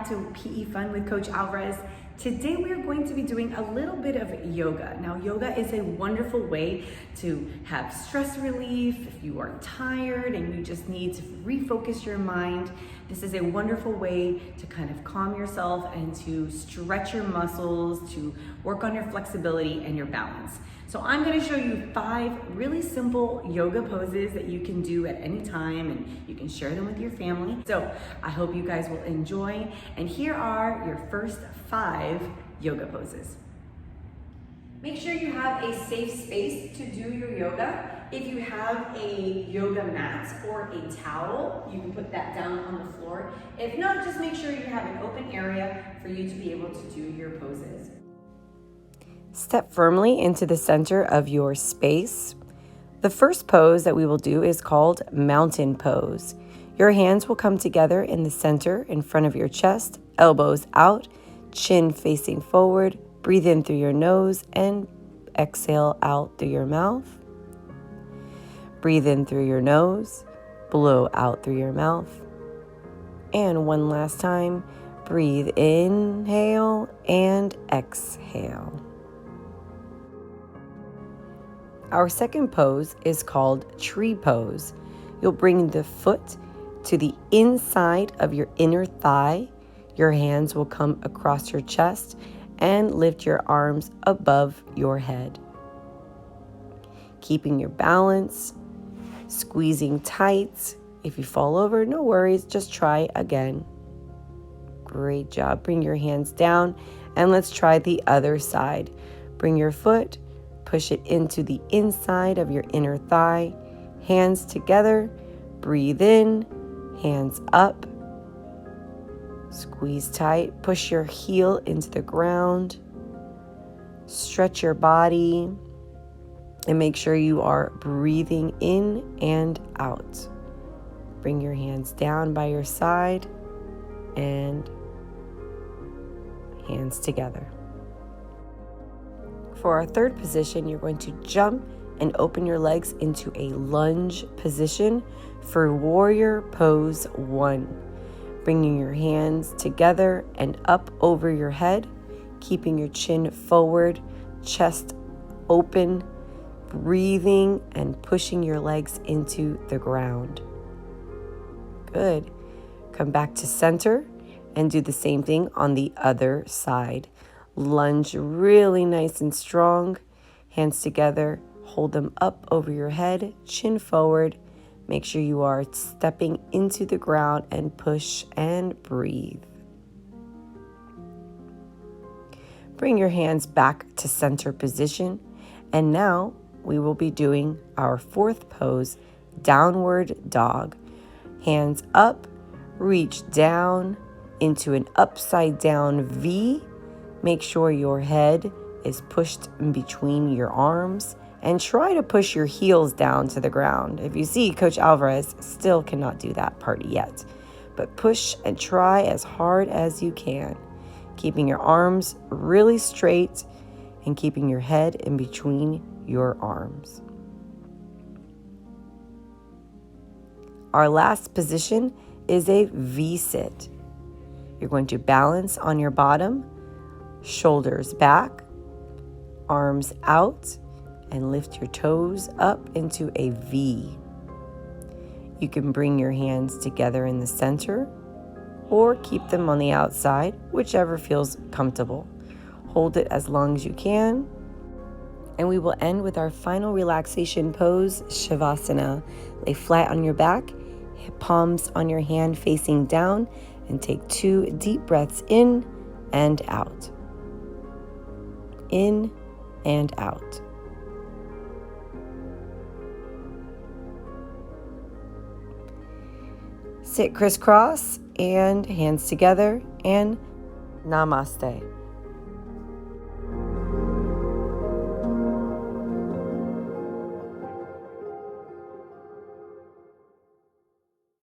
back to PE Fun with Coach Alvarez. Today we are going to be doing a little bit of yoga. Now, yoga is a wonderful way to have stress relief. If you are tired and you just need to refocus your mind, this is a wonderful way to kind of calm yourself and to stretch your muscles, to work on your flexibility and your balance. So I'm going to show you 5 really simple yoga poses that you can do at any time, and you can share them with your family. So I hope you guys will enjoy. And here are your first 5 yoga poses. Make sure you have a safe space to do your yoga. If you have a yoga mat or a towel, you can put that down on the floor. If not, just make sure you have an open area for you to be able to do your poses. Step firmly into the center of your space. The first pose that we will do is called mountain pose. Your hands will come together in the center in front of your chest, elbows out, chin facing forward. Breathe in through your nose and exhale out through your mouth. Breathe in through your nose, blow out through your mouth. And one last time, breathe, inhale and exhale. Our second pose is called tree pose. You'll bring the foot to the inside of your inner thigh. Your hands will come across your chest and lift your arms above your head. Keeping your balance, squeezing tight. If you fall over, no worries, just try again. Great job. Bring your hands down and let's try the other side. Bring your foot, push it into the inside of your inner thigh. Hands together. Breathe in. Hands up. Squeeze tight. Push your heel into the ground. Stretch your body. And make sure you are breathing in and out. Bring your hands down by your side. And hands together. For our third position, you're going to jump and open your legs into a lunge position for warrior pose 1. Bringing your hands together and up over your head, keeping your chin forward, chest open, breathing and pushing your legs into the ground. Good. Come back to center and do the same thing on the other side. Lunge really nice and strong. Hands together. Hold them up over your head. Chin forward. Make sure you are stepping into the ground and push and breathe. Bring your hands back to center position. And now we will be doing our 4th pose, downward dog. Hands up. Reach down into an upside down V. Make sure your head is pushed in between your arms and try to push your heels down to the ground. If you see, Coach Alvarez still cannot do that part yet, but push and try as hard as you can, keeping your arms really straight and keeping your head in between your arms. Our last position is a V-sit. You're going to balance on your bottom, shoulders back, arms out, and lift your toes up into a V. You can bring your hands together in the center or keep them on the outside, whichever feels comfortable. Hold it as long as you can. And we will end with our final relaxation pose, Shavasana. Lay flat on your back, palms on your hand facing down, and take 2 deep breaths in and out. In and out. Sit crisscross and hands together and namaste.